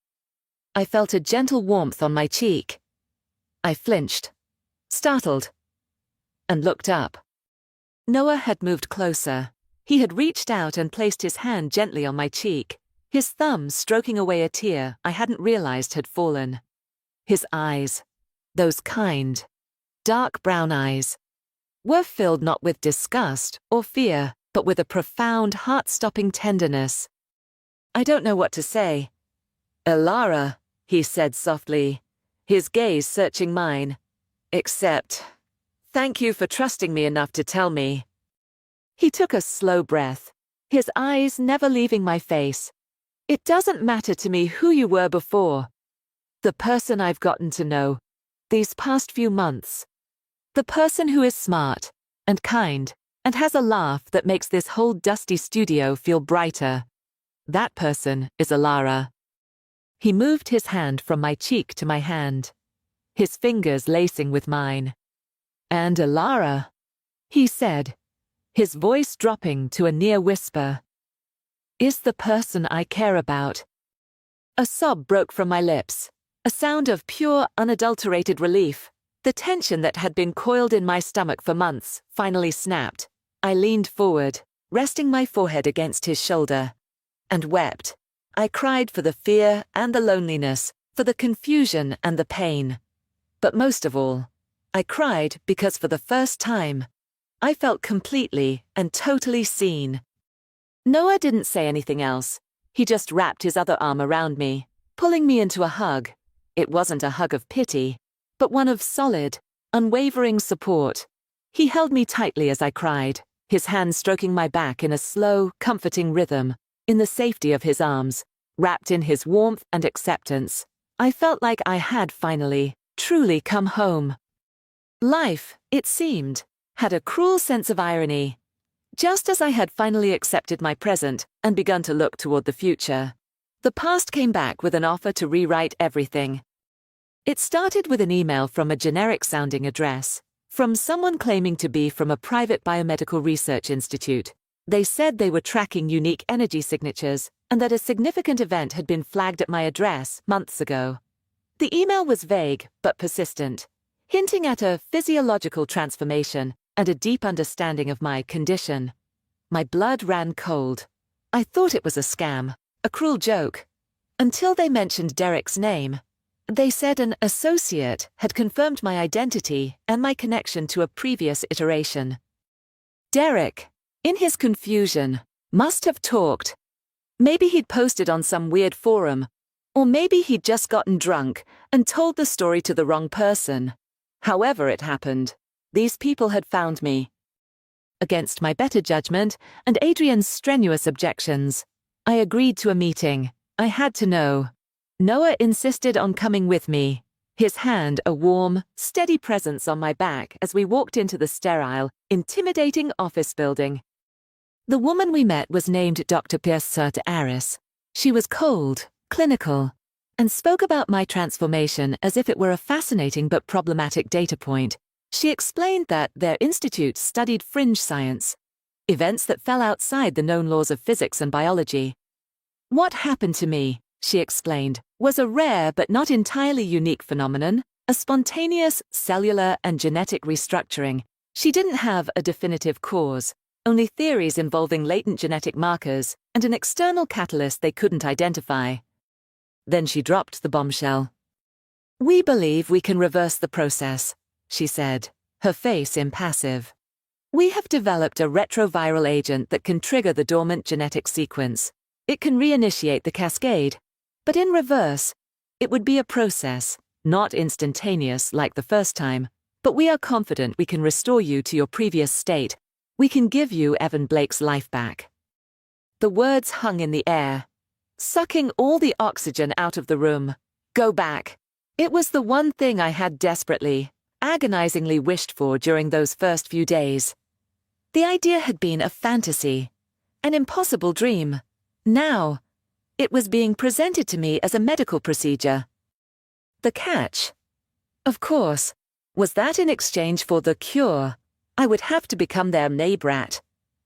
I felt a gentle warmth on my cheek. I flinched, startled, and looked up. Noah had moved closer. He had reached out and placed his hand gently on my cheek, his thumb stroking away a tear I hadn't realized had fallen. His eyes, those kind, dark brown eyes, were filled not with disgust or fear, but with a profound, heart-stopping tenderness. I don't know what to say. Alara, he said softly, his gaze searching mine. Except, thank you for trusting me enough to tell me. He took a slow breath, his eyes never leaving my face. It doesn't matter to me who you were before. The person I've gotten to know these past few months. The person who is smart and kind and has a laugh that makes this whole dusty studio feel brighter. That person is Alara. He moved his hand from my cheek to my hand, his fingers lacing with mine. And Alara, he said, his voice dropping to a near whisper, is the person I care about. A sob broke from my lips, a sound of pure, unadulterated relief. The tension that had been coiled in my stomach for months finally snapped. I leaned forward, resting my forehead against his shoulder, and wept. I cried for the fear and the loneliness, for the confusion and the pain. But most of all, I cried because for the first time, I felt completely and totally seen. Noah didn't say anything else. He just wrapped his other arm around me, pulling me into a hug. It wasn't a hug of pity, but one of solid, unwavering support. He held me tightly as I cried, his hand stroking my back in a slow, comforting rhythm, in the safety of his arms, wrapped in his warmth and acceptance. I felt like I had finally, truly come home. Life, it seemed, had a cruel sense of irony. Just as I had finally accepted my present and begun to look toward the future, the past came back with an offer to rewrite everything. It started with an email from a generic-sounding address, from someone claiming to be from a private biomedical research institute. They said they were tracking unique energy signatures and that a significant event had been flagged at my address months ago. The email was vague but persistent, hinting at a physiological transformation and a deep understanding of my condition. My blood ran cold. I thought it was a scam, a cruel joke, until they mentioned Derek's name. They said an associate had confirmed my identity and my connection to a previous iteration. Derek, in his confusion, must have talked. Maybe he'd posted on some weird forum, or maybe he'd just gotten drunk and told the story to the wrong person. However it happened, these people had found me. Against my better judgment and Adrian's strenuous objections, I agreed to a meeting. I had to know. Noah insisted on coming with me, his hand a warm, steady presence on my back as we walked into the sterile, intimidating office building. The woman we met was named Dr. Pierce Aris. She was cold, clinical, and spoke about my transformation as if it were a fascinating but problematic data point. She explained that their institute studied fringe science, events that fell outside the known laws of physics and biology. What happened to me, she explained, was a rare but not entirely unique phenomenon, a spontaneous cellular and genetic restructuring. She didn't have a definitive cause, only theories involving latent genetic markers and an external catalyst they couldn't identify. Then she dropped the bombshell. "We believe we can reverse the process," she said, her face impassive. "We have developed a retroviral agent that can trigger the dormant genetic sequence. It can reinitiate the cascade. But in reverse, it would be a process, not instantaneous like the first time, but we are confident we can restore you to your previous state. We can give you Evan Blake's life back." The words hung in the air, sucking all the oxygen out of the room. Go back. It was the one thing I had desperately, agonizingly wished for during those first few days. The idea had been a fantasy, an impossible dream. Now, it was being presented to me as a medical procedure. The catch, of course, was that in exchange for the cure, I would have to become their neighbrat.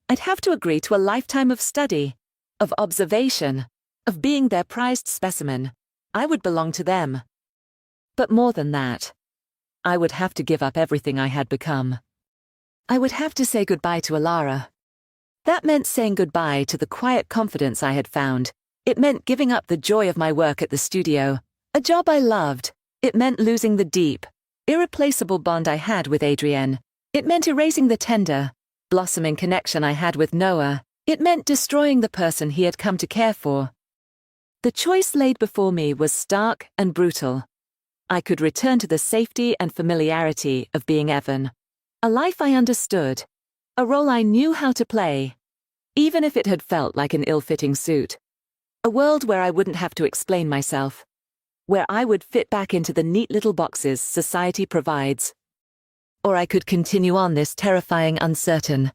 I'd have to agree to a lifetime of study, of observation, of being their prized specimen. I would belong to them. But more than that, I would have to give up everything I had become. I would have to say goodbye to Alara. That meant saying goodbye to the quiet confidence I had found. It meant giving up the joy of my work at the studio, a job I loved. It meant losing the deep, irreplaceable bond I had with Adrienne. It meant erasing the tender, blossoming connection I had with Noah. It meant destroying the person he had come to care for. The choice laid before me was stark and brutal. I could return to the safety and familiarity of being Evan, a life I understood, a role I knew how to play, even if it had felt like an ill-fitting suit. A world where I wouldn't have to explain myself, where I would fit back into the neat little boxes society provides. Or I could continue on this terrifying, uncertain,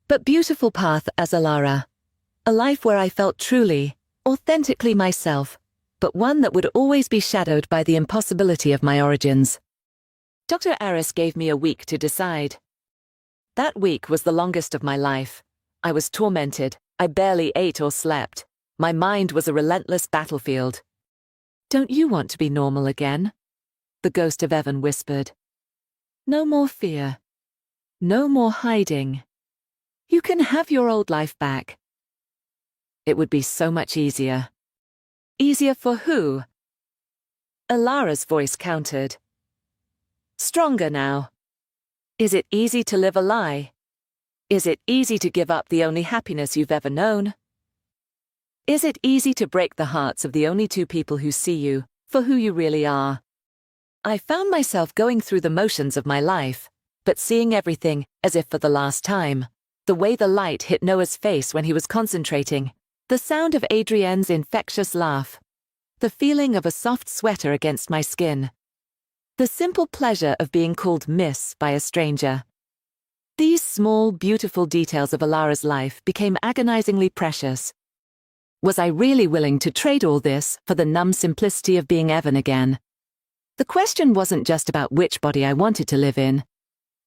but beautiful path as Alara, a life where I felt truly, authentically myself, but one that would always be shadowed by the impossibility of my origins. Dr. Aris gave me a week to decide. That week was the longest of my life. I was tormented. I barely ate or slept. My mind was a relentless battlefield. "Don't you want to be normal again?" the ghost of Evan whispered. "No more fear. No more hiding. You can have your old life back." It would be so much easier. Easier for who? Alara's voice countered. Stronger now. Is it easy to live a lie? Is it easy to give up the only happiness you've ever known? Is it easy to break the hearts of the only two people who see you for who you really are? I found myself going through the motions of my life, but seeing everything as if for the last time. The way the light hit Noah's face when he was concentrating, the sound of Adrienne's infectious laugh, the feeling of a soft sweater against my skin. The simple pleasure of being called Miss by a stranger. These small, beautiful details of Alara's life became agonizingly precious. Was I really willing to trade all this for the numb simplicity of being Evan again? The question wasn't just about which body I wanted to live in.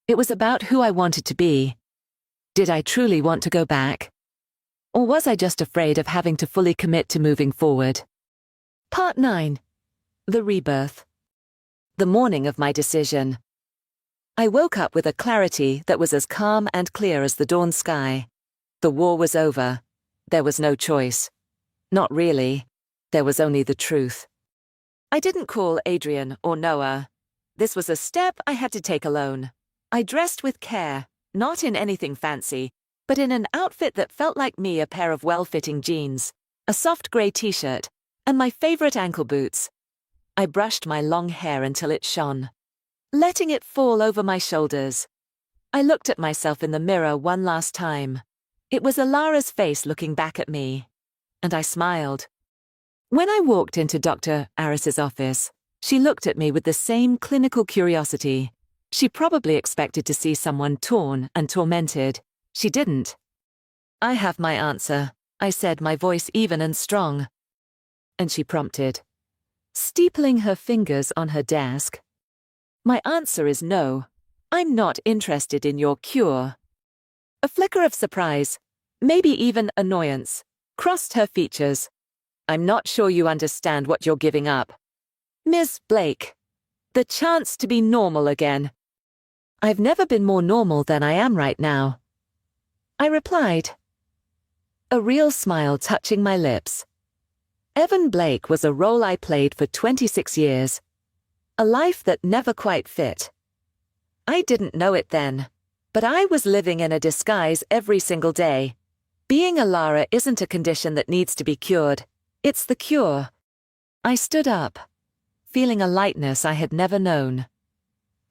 It was about who I wanted to be. Did I truly want to go back? Or was I just afraid of having to fully commit to moving forward? Part 9. The Rebirth. The morning of my decision. I woke up with a clarity that was as calm and clear as the dawn sky. The war was over. There was no choice. Not really. There was only the truth. I didn't call Adrian or Noah. This was a step I had to take alone. I dressed with care, not in anything fancy, but in an outfit that felt like me: a pair of well-fitting jeans, a soft grey t-shirt, and my favorite ankle boots. I brushed my long hair until it shone, letting it fall over my shoulders. I looked at myself in the mirror one last time. It was Alara's face looking back at me, and I smiled. When I walked into Dr. Aris's office, she looked at me with the same clinical curiosity. She probably expected to see someone torn and tormented. She didn't. "I have my answer," I said, my voice even and strong. And she prompted, steepling her fingers on her desk. "My answer is no. I'm not interested in your cure." A flicker of surprise, maybe even annoyance, crossed her features. "I'm not sure you understand what you're giving up. Ms. Blake, the chance to be normal again." "I've never been more normal than I am right now," I replied, a real smile touching my lips. Evan Blake was a role I played for 26 years. A life that never quite fit. I didn't know it then, but I was living in a disguise every single day. Being Alara isn't a condition that needs to be cured. It's the cure. I stood up, feeling a lightness I had never known.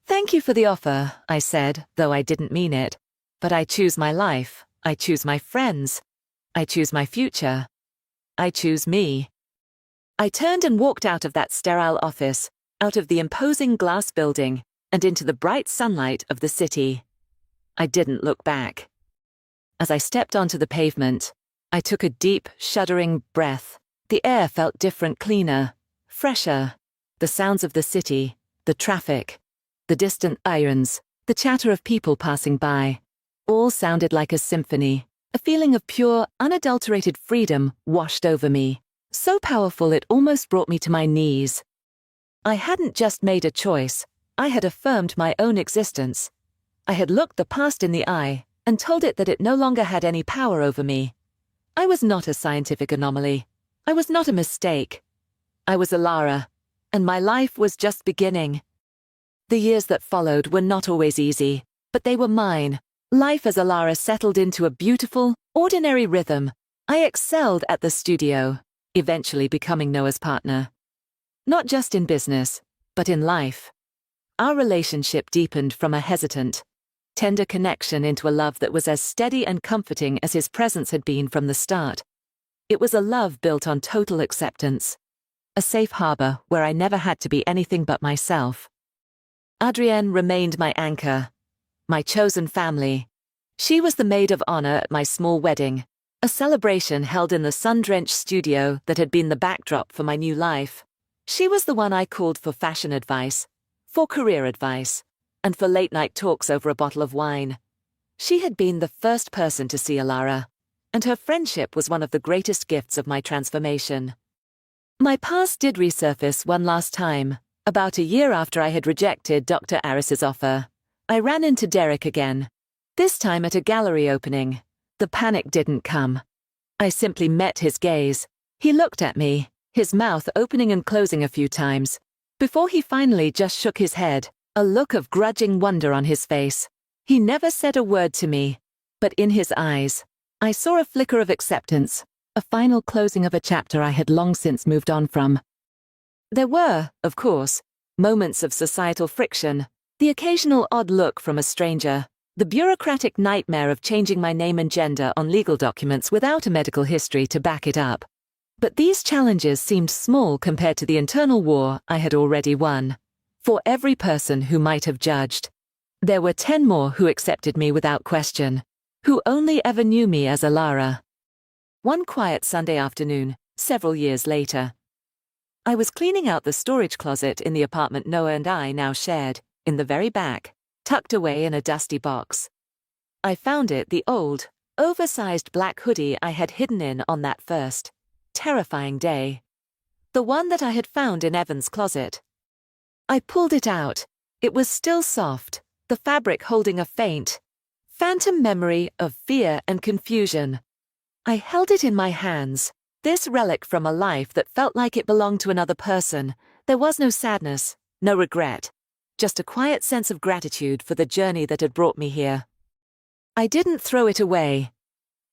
"Thank you for the offer," I said, though I didn't mean it. "But I choose my life. I choose my friends. I choose my future. I choose me." I turned and walked out of that sterile office, out of the imposing glass building, and into the bright sunlight of the city. I didn't look back. As I stepped onto the pavement, I took a deep, shuddering breath. The air felt different, cleaner, fresher. The sounds of the city, the traffic, the distant sirens, the chatter of people passing by, all sounded like a symphony. A feeling of pure, unadulterated freedom washed over me, so powerful it almost brought me to my knees. I hadn't just made a choice, I had affirmed my own existence. I had looked the past in the eye and told it that it no longer had any power over me. I was not a scientific anomaly. I was not a mistake. I was Alara, and my life was just beginning. The years that followed were not always easy, but they were mine. Life as Alara settled into a beautiful, ordinary rhythm. I excelled at the studio, eventually becoming Noah's partner. Not just in business, but in life. Our relationship deepened from a hesitant, tender connection into a love that was as steady and comforting as his presence had been from the start. It was a love built on total acceptance. A safe harbor where I never had to be anything but myself. Adrienne remained my anchor, my chosen family. She was the maid of honor at my small wedding, a celebration held in the sun-drenched studio that had been the backdrop for my new life. She was the one I called for fashion advice, for career advice, and for late-night talks over a bottle of wine. She had been the first person to see Alara, and her friendship was one of the greatest gifts of my transformation. My past did resurface one last time, about a year after I had rejected Dr. Aris's offer. I ran into Derek again, this time at a gallery opening. The panic didn't come. I simply met his gaze. He looked at me, his mouth opening and closing a few times, before he finally just shook his head, a look of grudging wonder on his face. He never said a word to me, but in his eyes, I saw a flicker of acceptance, a final closing of a chapter I had long since moved on from. There were, of course, moments of societal friction, the occasional odd look from a stranger, the bureaucratic nightmare of changing my name and gender on legal documents without a medical history to back it up. But these challenges seemed small compared to the internal war I had already won. For every person who might have judged, there were 10 more who accepted me without question, who only ever knew me as Alara. One quiet Sunday afternoon, several years later, I was cleaning out the storage closet in the apartment Noah and I now shared, in the very back, tucked away in a dusty box. I found it the old, oversized black hoodie I had hidden in on that first, terrifying day. The one that I had found in Evan's closet. I pulled it out. It was still soft, the fabric holding a faint, phantom memory of fear and confusion. I held it in my hands, this relic from a life that felt like it belonged to another person. There was no sadness, no regret, just a quiet sense of gratitude for the journey that had brought me here. I didn't throw it away.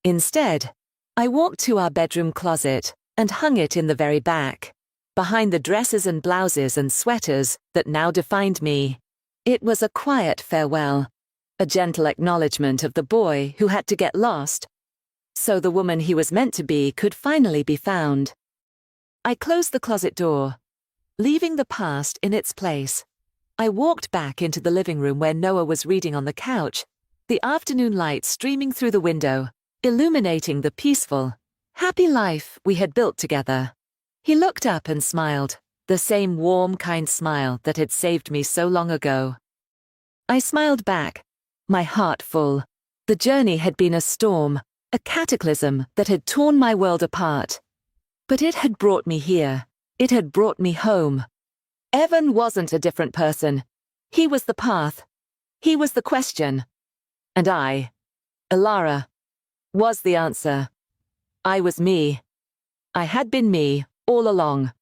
Instead, I walked to our bedroom closet and hung it in the very back, behind the dresses and blouses and sweaters that now defined me. It was a quiet farewell, a gentle acknowledgement of the boy who had to get lost, so the woman he was meant to be could finally be found. I closed the closet door, leaving the past in its place. I walked back into the living room where Noah was reading on the couch, the afternoon light streaming through the window, illuminating the peaceful, happy life we had built together. He looked up and smiled, the same warm, kind smile that had saved me so long ago. I smiled back, my heart full. The journey had been a storm, a cataclysm that had torn my world apart. But it had brought me here. It had brought me home. Evan wasn't a different person. He was the path. He was the question. And I, Alara, was the answer. I was me. I had been me all along.